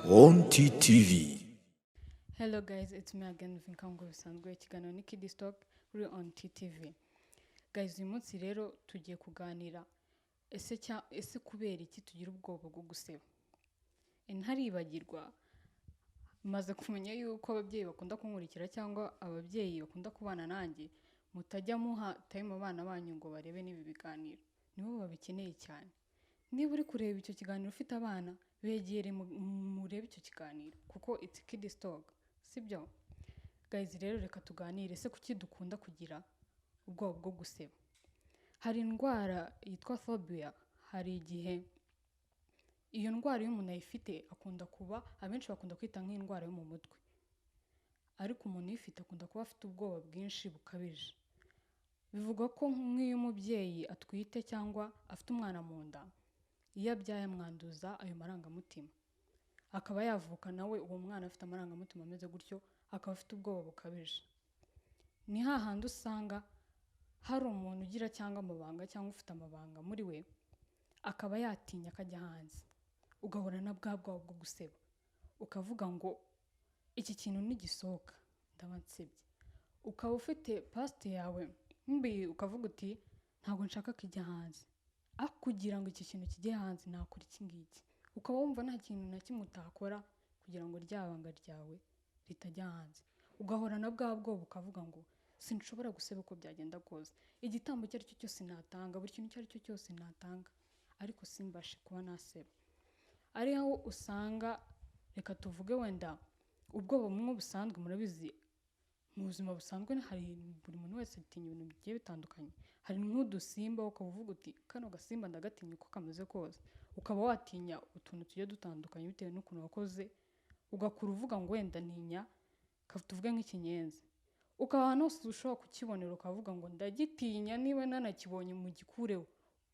On TTV. Hello guys, it's me again Vinkango bisanzwe ikiganiro ni Kids Talk uri on TTV. Guys, uyu munsi rero tugiye kuganira ese kubera iki tugira ubwoba bwo guseba. Ntaribagirwa maze kumenya yuko ababyeyi bakunda kunkurikira cyangwa ababyeyi bakunda kubana nanjye mutajya muha time abana banyu ngo barebe n'ibi biganiro. Nibo babikeneye cyane. Niba uri kureba icyo kiganiro ufite abana begere murebe icyo kiganiro kuko it's Kids Talk. Sibyo? Guys, rero reka tuganire se kuki dukunda kugira ubwoba bwo guseba. Hari indwara yitwa phobia. Hari igihe iyo ndwara iyo umuntu ayifite akunda kuba abenshi bakunda kwita nk'indwara yo mu mutwe. Ariko umuntu uyifite akunda kuba afite ubwoba bwinshi bukabije. Bivuga ko nk'iyo umubyeyi atwite cyangwa afite umwana mu nda, iyo abyaye amwanduza ayo marangamutima. Akaba yavuka nawe uwo mwana afite amarangamutima ameze gutyo, akaba afite ubwoba bukabije. Ni hahandi usanga hari umuntu ugira cyangwa amabanga cyangwa ufite amabanga muri we, akaba yatinya akajya hanze. Ugahora na bwa bwoba bwo guseba. Ukavuga ngo iki kintu nigisohoka ndaba nsebye. Ukaba ufite past yawe mbi ukavuga uti ntabwo nshaka kijya hanze. Kugira ngo iki kintu kijye hanze nakora iki ngiki. Ukaba wumva nta kintu na kimwe utakora kugira ngo ryabanga ryawe ritajya hanze. Ugahora na bwa bwoba ukavuga ngo sinshobora guseba uko byagenda kose. Igitambo cyari cyo cyose natanga, buri kintu cyari cyo cyose natanga, ariko simbashe kuba naseba. Ari aho usanga reka tuvuge wenda ubwoba bumwe busanzwe murabizi mu buzima busanzwe hari buri muntu wese atinya ibintu bigiye bitandukanye. Hari nk'udusimba ukavuga uti kano gasimba ndagatinya uko kameze kose. Ukaba watinya utuntu tugiye dutandukanye bitewe n'ukuntu wakoze, ugakura uvuga ngo wenda ntinya tuvuge nk'ikinyenzi. Ukaba ahantu hose ushobora kukibonera ukavuga ngo ndagitinya, niba nanakibonye mu gikureho.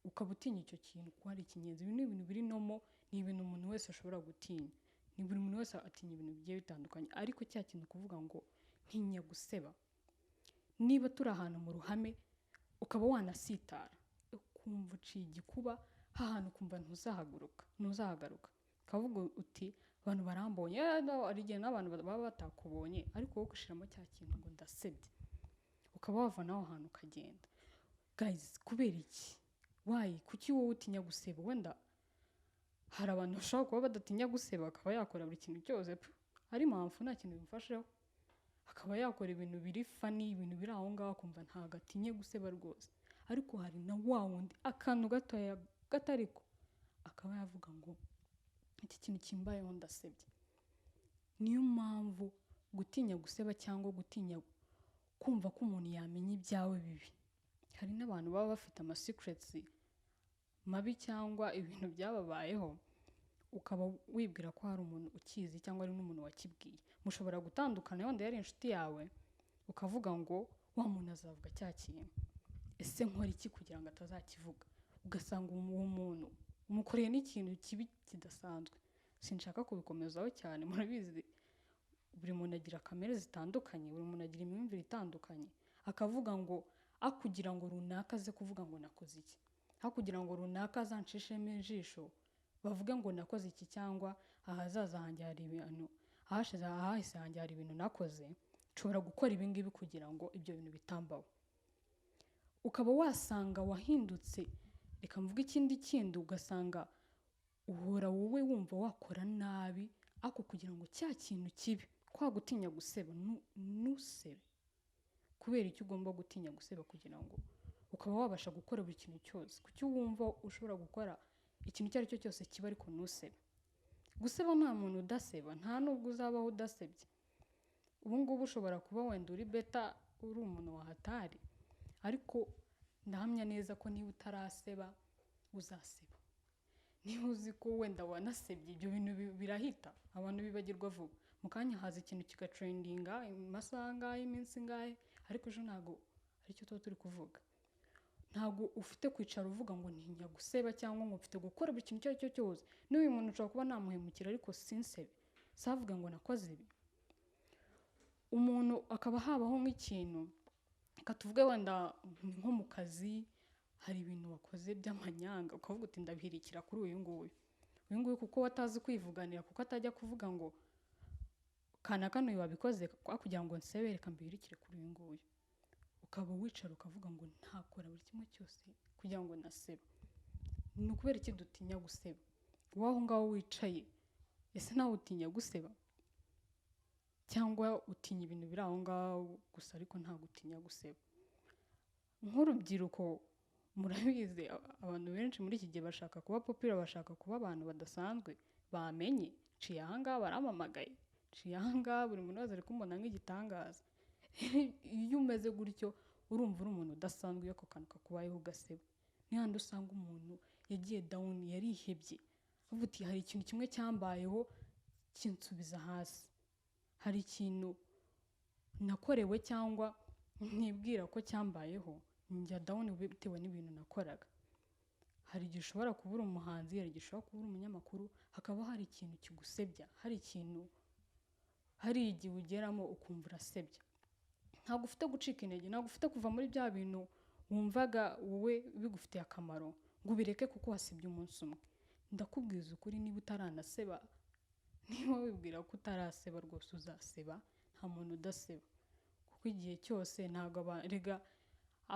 Ukaba utinya icyo kintu ko hari ikinyenzi. Ibi ni ibintu biri nomo, ni ibintu umuntu wese ashobora gutinya. Ni buri muntu wese atinya ibintu bigiye bitandukanye, ariko cya kintu kuvuga ngo ntinya guseba. Niba turi ahantu mu ruhame ukaba wanasitara, ukumva uciye igikuba, hahantu kumva ntuzahagaruka. Kavuga uti abantu barambonye, ari igihe n'abantu baba batakubonye, ariko wowe gushiramo cya kintu ngo ndasebye. Ukaba wava naho hantu ukagenda. Guys, kubera iki? Kuki wowe utinya guseba? Wenda hari abantu bashobora kuba badatinya guseba akaba yakora buri kintu cyose ari mpamvu nta kintu bimufasheho. Akaba yakora ibintu biri funny, ibintu biri aho ngaho akumva ntago atinye guseba rwose. Ariko hari na wundi akantu gatoya gatariko akaba yavuga ngo iki kintu kimbayeho ndasebye. Niyo mpamvu gutinya guseba cyangwa gutinya kumva ko umuntu yamenya ibyawe bibi. Hari n'abantu baba bafite ama secrets mabi cyangwa ibintu byababayeho, ukaba wibwira ko hari umuntu ukizi cyangwa ari n'umuntu wakibwiye. Mushobora gutandukana wenda yari inshuti yawe, ukavuga ngo wa muntu azavuga cya kintu. Ese nkora iki kugira ngo atazakivuga? Ugasanga uwo muntu umukoreye n'ikintu kibi kidasanzwe. Sinshaka kubikomezaho cyane, murabizi buri muntu agira kamere zitandukanye, buri muntu agira imyumvire itandukanye. Akavuga ngo kugira ngo runaka aze kuvuga ngo nakoze iki, kugira ngo runaka azanshishemo ijisho bavuge ngo nakoze iki, cyangwa ahazaza hanjye hari ibintu, ahahise hanjye hari ibintu nakoze, nshobora gukora ibi ngibi kugira ngo ibyo bintu bitambaho. Ukaba wasanga wahindutse, reka mvuge ikindi ugasanga uhora wowe wumva wakora nabi kugira ngo cya kintu kibi gutinya guseba nusebe. Kubera icyo ugomba gutinya guseba kugira ngo ukaba wabasha gukora buri kintu cyose. Kuki wumva ushobora gukora ikintu cyari cyo cyose kiba ariko nusebe? Guseba nta muntu udaseba, nta nubwo uzabaho udasebye. Ubu ngubu ushobora kuba wenda uri beta, uri umuntu wahatari, ariko ndahamya neza ko niba utaraseba uzaseba. Niba uzi ko wenda wanasebye, ibyo bintu birahita, abantu bibagirwa vuba. Mu kanya haza ikintu kigatrendinga amasaha ngahe, iminsi ngahe, ariko ejo ntago aricyo tuba turi kuvuga. Ntago ufite kwicara uvuga ngo ntinya guseba cyangwa ngo ufite gukora buri kintu cyo cyose. N'uyu muntu ushobora kuba namuhemukira ariko sinsebe, savuga ngo nakoze ibi. Umuntu akaba habaho nk'ikintu, tuvuge wenda nko mu kazi hari ibintu wakoze by'amanyanga ukavuga uti ndabihirikira kuri uyu nguyu kuko watazi kwivuganira, kuko atajya kuvuga ngo kanaka n'uyu wabikoze kugira ngo nsebe, reka mbihirikire kuri uyu nguyu. Ukaba wicara ukavuga ngo ntakora buri kimwe cyose kugira ngo nasebe. Ni ukubera iki dutinya guseba? Wowe aho ngaho wicaye, ese nawe utinya guseba? Cyangwa utinya ibintu biri aho ngaho gusa ariko nta gutinya guseba? Nk'urubyiruko murabizi, abantu benshi muri iki gihe bashaka kuba popular, bashaka kuba abantu badasanzwe bamenye, ciye aha ngaha baramamagaye, ciye aha ngaha buri muntu wese ari kumbona nk'igitangaza. Iyo umeze gutyo urumva uri umuntu udasanzwe, iyo ako kantu kakubayeho ugaseba. N'ahandi usanga umuntu yagiye down, yarihebye, avuga uti hari ikintu kimwe cyambayeho kinsubiza hasi, hari ikintu nakorewe cyangwa nkibwira ko cyambayeho njya down bitewe n'ibintu nakoraga. Hari igihe ushobora kuba uri umuhanzi, hari igihe ushobora kuba uri umunyamakuru, hakaba hari ikintu kigusebya, hari igihe ugeramo ukumva urasebya. Ntabwo ufite gucika intege, ntabwo ufite kuva muri bya bintu wumvaga wowe bigufitiye akamaro ngo ubireke kuko wasebye umunsi umwe. Ndakubwiza ukuri, niba utaranaseba, niba wibwira ko utaraseba rwose uzaseba. Nta muntu udaseba, kuko igihe cyose ntabwo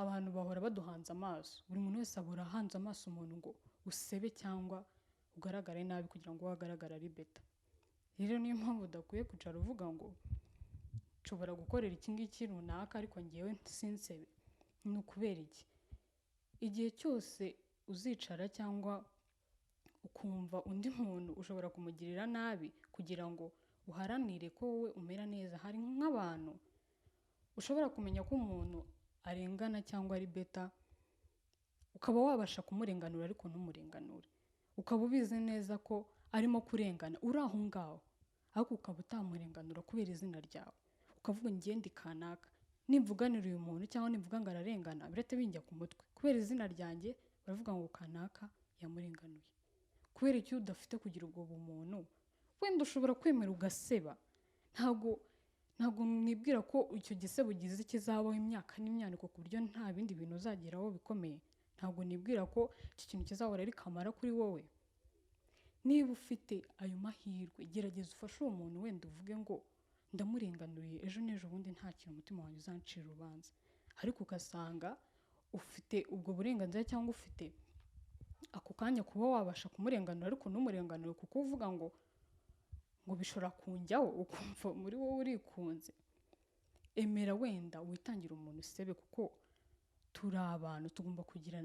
abantu bahora baduhanze amaso. Buri muntu wese ahora ahanze amaso umuntu ngo usebe cyangwa ugaragare nabi kugira ngo wagaragara ari beta. Rero niyo mpamvu udakwiye kwicara uvuga ngo nshobora gukorera iki ngiki runaka ariko ngewe sinsebe. Ni ukubera iki? Igihe cyose uzicara cyangwa ukumva undi muntu ushobora kumugirira nabi kugira ngo uharanire ko wowe umera neza. Hari nk'abantu ushobora kumenya ko umuntu arengana cyangwa ari beta, ukaba wabasha kumurenganura ariko ntumurenganure. Ukaba ubizi neza ko arimo kurengana uri aho ngaho, ariko ukaba utamurenganura kubera izina ryawe. Ukavuga ngiye ndi kanaka, nimvuganira uyu muntu cyangwa nimvuga ngo ararengana birate binjya ku mutwe, kubera izina ryanjye baravuga ngo kanaka yamurenganuye. Kubera icyo udafite kugira ubwo bumuntu, wenda ushobora kwemera ugaseba. Ntabwo mwibwira ko icyo gisebo ugize kizabaho imyaka n'imyaniko ku buryo nta bindi bintu uzageraho bikomeye. Ntabwo nibwira ko iki kintu kizahora ari kamara kuri wowe. Niba ufite ayo mahirwe, gerageza ufashe uwo muntu, wenda uvuge ngo ndamurenganuriye, ejo n'ejo bundi nta kintu umutima wanjye uzancira urubanza. Ariko ugasanga ufite ubwo burenganzira cyangwa ufite ako kanya kuba wabasha kumurenganura ariko ntumurenganure kuko uvuga ngo bishobora kunjyaho, ukumva muri wowe urikunze. Emera wenda witangira umuntu usebe, kuko turi abantu, tugomba kugira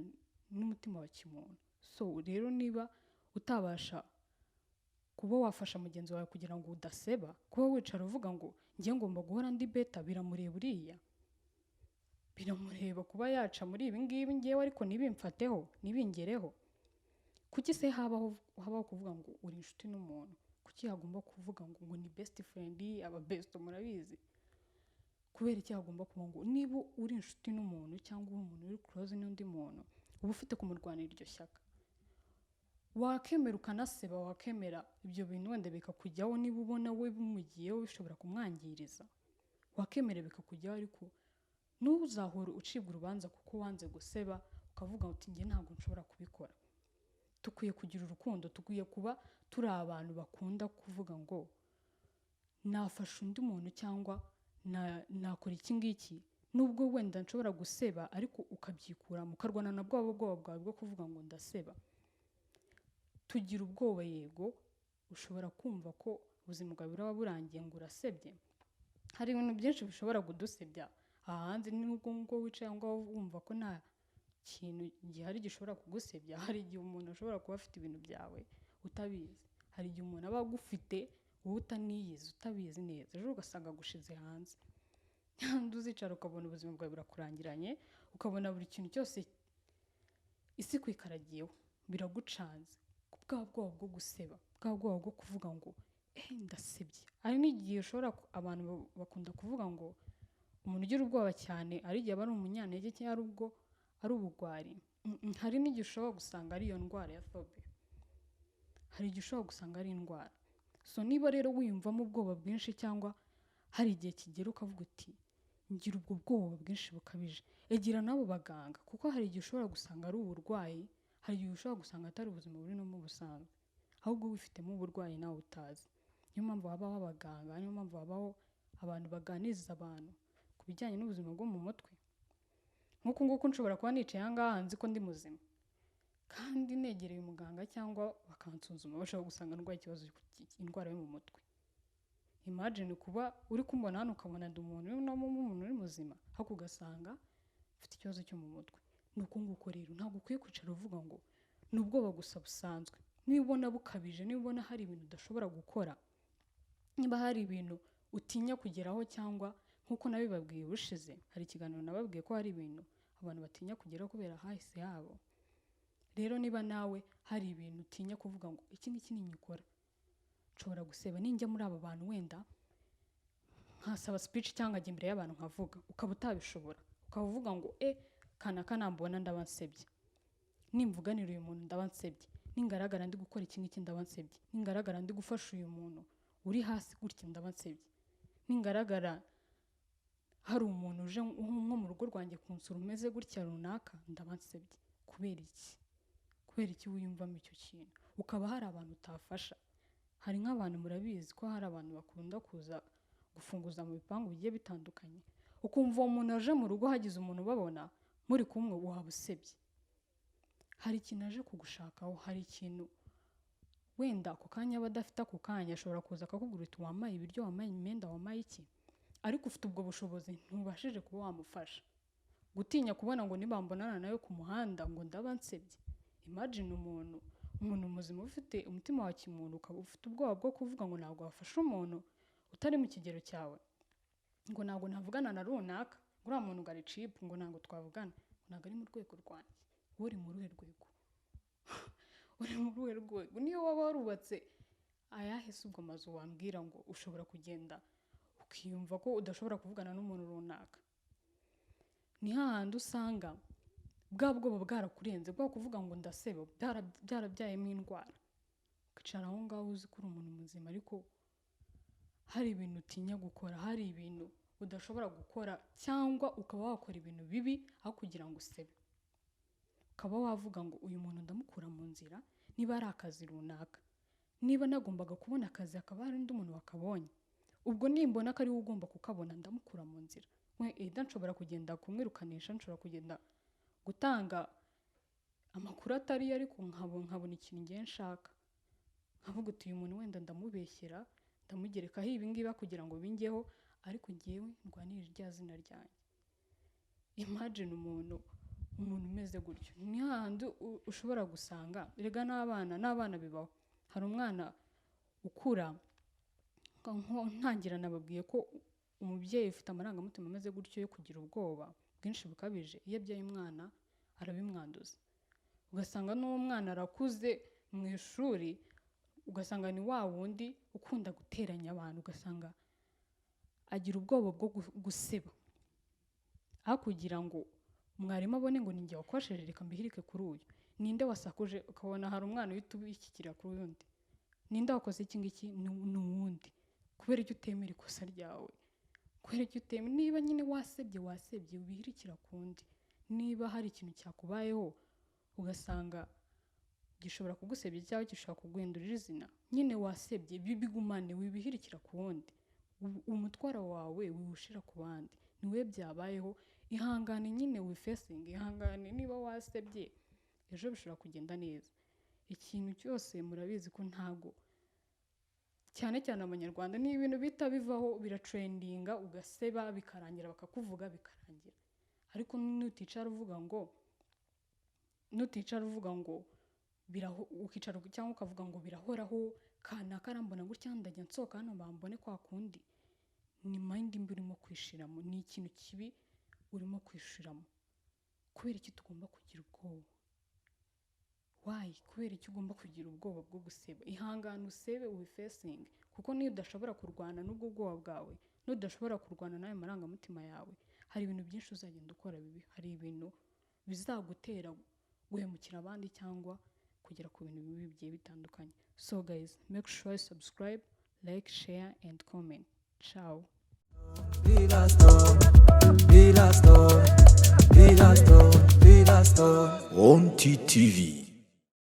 n'umutima wa kimuntu. So rero niba utabasha kuba wafasha mugenzi wawe kugira ngo udaseba, kuba wicara uvuga ngo ngiye ngomba guhora ndi beta, biramureba uriya, biramureba kuba yaca muri ibi ngibi ngewe ariko ntibimfateho, ntibingereho. Kuki se habaho kuvuga ngo uri inshuti n'umuntu? Kuki hagomba kuvuga ngo ni best friend, aba best murabizi? Kubera iki hagomba kuvuga ngo niba uri inshuti n'umuntu cyangwa uri umuntu uri close n'undi muntu, uba ufite kumurwanira iryo shyaka. Wakemera ukanaseba, wakemera ibyo bintu wenda bikakujyaho, niba ubona we bimugiyeho bishobora kumwangiriza, wakemera bikakujyaho, ariko ntuzahore ucibwa urubanza kuko wanze guseba ukavuga uti ngiye ntabwo nshobora kubikora. Dukwiye kugira urukundo, dukwiye kuba turi abantu bakunda kuvuga ngo nafasha undi muntu cyangwa nakora iki ngiki, nubwo wenda nshobora guseba ariko ukabyikuramo, ukarwana na bwa bwoba bwawe bwo kuvuga ngo ndaseba. Tugira ubwoba, yego ushobora kumva ko ubuzima bwawe buraba burangiye ngo urasebye. Hari ibintu byinshi bishobora kudusebya hanze, nubwo ngo wicaye ngo wumva ko nta kintu gihari gishobora kugusebya. Hari igihe umuntu ashobora kuba afite ibintu byawe utabizi, hari igihe umuntu aba agufite wowe utaniyizi, utabizi neza, ejo ugasanga agushize hanze. Kandi uzicara ukabona ubuzima bwawe burakurangiranye, ukabona buri kintu cyose isi kwikaragiyeho biragucanze, bwa bwoba bwo guseba, bwa bwoba bwo kuvuga ngo ndasebye. Hari n'igihe ushobora, abantu bakunda kuvuga ngo umuntu ugira ubwoba cyane ari igihe aba ari umunyantege cyangwa ari ubugwari. Hari n'igihe ushobora gusanga ari iyo ndwara ya phobia, hari igihe ushobora gusanga ari indwara. So niba rero wiyumvamo ubwoba bwinshi cyangwa hari igihe kigera ukavuga uti ngira ubwo bwoba bwinshi bukabije. Egira n'abo baganga kuko hari igihe ushobora gusanga ari uburwayi, hari igihe ushobora gusanga atari ubuzima buri no mu busanzwe, ahubwo wifitemo uburwayi nawe utazi. Niyo mpamvu habaho abaganga, niyo mpamvu habaho abantu baganiriza abantu ku bijyanye n'ubuzima bwo mu mutwe. Nk'uku nguku nshobora kuba nicaye aha ngaha nzi ko ndi muzima, kandi negereye umuganga cyangwa bakansuzuma bashobora gusanga ndwaye ikibazo indwara yo mu mutwe. Imagine kuba uri kumbona hano ukabona ndi umuntu uri muzima, ariko ugasanga ufite ikibazo cyo mu mutwe. Ni uko nguko rero ntabwo ukwiye kwicara uvuga ngo ni ubwoba gusa busanzwe. Niba ubona bukabije, niba ubona hari ibintu udashobora gukora, niba hari ibintu utinya kugeraho, cyangwa nk'uko nabibabwiye ubushize, hari ikiganiro nababwiye ko hari ibintu abantu batinya kugeraho kubera hahise habo. Rero niba nawe hari ibintu utinya kuvuga ngo iki ngiki ninyikora nshobora guseba, ninjya muri aba bantu wenda nkasaba speech cyangwa njya imbere y'abantu nkavuga, ukaba utabishobora, ukaba uvuga ngo kanaka nambona ndaba nsebye, nimvuganira uyu muntu ndaba nsebye, ningaragara ndi gukora iki ngiki ndaba nsebye, ningaragara ndi gufasha uyu muntu uri hasi gutya ndaba nsebye, ningaragara hari umuntu uje nko mu rugo rwanjye kunsura umeze gutya runaka ndaba nsebye. Kubera iki wiyumvamo icyo kintu? Ukaba hari abantu utafasha. Hari nk'abantu murabizi ko hari abantu bakunda kuza gufunguza mu bipangu bigiye bitandukanye, ukumva uwo muntu aje mu rugo hagize umuntu ubabona muri kumwe waba usebye. Hari ikintu aje kugushakaho, hari ikintu wenda ako kanya aba adafite, ako kanya ashobora kuza akakubwira uti wambaye ibiryo, wambaye imyenda, wambaye iki, ariko ufite ubwo bushobozi ntubashije kuba wamufasha. Gutinya kubona ngo nibambonana nawe ku muhanda ngo ndaba nsebye. Imagine umuntu muzima ufite umutima wa kimuntu, ukaba ufite ubwoba bwo kuvuga ngo ntabwo wafasha umuntu utari mu kigero cyawe, ngo ntabwo navugana na runaka, ngo uriya muntu ngo ari cheap, ngo ntabwo twavugana, ntabwo ari mu rwego rwanjye. Uri mu ruhe rwego? Uri mu ruhe rwego? Niyo waba warubatse ayahe se ubwo mazu wambwira ngo ushobora kugenda ukiyumva ko udashobora kuvugana n'umuntu runaka? Ni hahandi usanga bwa bwoba bwarakurenze, bwa kuvuga ngo ndaseba byarabyayemo indwara. Ukicara aho ngaho uzi ko uri umuntu muzima, ariko hari ibintu utinya gukora, hari ibintu udashobora gukora, cyangwa ukaba wakora ibintu bibi aho kugira ngo usebe. Ukaba wavuga ngo uyu muntu ndamukura mu nzira, niba ari akazi runaka, niba nagombaga kubona akazi akaba hari undi muntu wakabonye, ubwo nimbona ko ari we ugomba kukabona ndamukura mu nzira. Nshobora kugenda kumwirukanisha, nshobora kugenda gutanga amakuru atari yo, ariko nkabona ikintu ngiye nshaka, nkavuga uti uyu muntu wenda ndamubeshyera, ndamugerekaho ibi ngibi kugira ngo bingeho, ariko ngewe ndwanira irya zina ryanjye. Imagine umuntu umeze gutyo. Ni hahandi ushobora gusanga erega n'abana bibaho. Hari umwana ukura, ntangira nababwiye ko umubyeyi ufite amarangamutima ameze gutyo yo kugira ubwoba bwinshi bukabije, iyo abyaye umwana arabimwanduza. Ugasanga n'uwo mwana arakuze mu ishuri, ugasanga ni wa wundi ukunda guteranya abantu, ugasanga agira ubwoba bwo guseba, aho kugira ngo mwarimu abone ngo ninjye wakosheje reka mbihirike kuri uyu, ninde wasakuje, ukabona hari umwana uhita ubishyikira kuri undi, ninde wakoze iki ngiki, ni uwundi. Kubera icyo utemera ikosa ryawe, kubera icyo utemera, niba nyine wasebye ubihirikira ku wundi. Niba hari ikintu cyakubayeho ugasanga gishobora kugusebya cyangwa gishobora kuguhindurira izina, nyine wasebye bigumane, wibihirikira ku wundi. Umutwaro wawe wiwushira ku bandi, niwe byabayeho. Ihangane nyine wifesinge, ihangane niba wasebye, ejo bishobora kugenda neza. Ikintu cyose murabizi ko ntago, cyane cyane Abanyarwanda, ni ibintu bita bivaho biratrendinga, ugaseba bikarangira, bakakuvuga bikarangira. Ariko nuticara uvuga ngo ukicara cyangwa ukavuga ngo birahoraho, kanaka arambona gutya ndajya nsohoka hano bambone kwa kundi, ni mind mbi urimo kwishiramo, ni ikintu kibi urimo kwishiramo. Kubera iki tugomba kugira ubwoba? Kubera iki ugomba kugira ubwoba bwo guseba? Ihangane usebe, wifesinge, kuko niyo udashobora kurwana n'ubwo bwoba bwawe, n'udashobora kurwana n'ayo marangamutima yawe, hari ibintu byinshi uzagenda ukora bibi, hari ibintu bizagutera guhemukira abandi cyangwa kugera ku bintu bibi bigiye bitandukanye. So guys, make sure you subscribe, like, share and comment. Ciao. Villa Store, Villa Store, Villa Store. On TTV.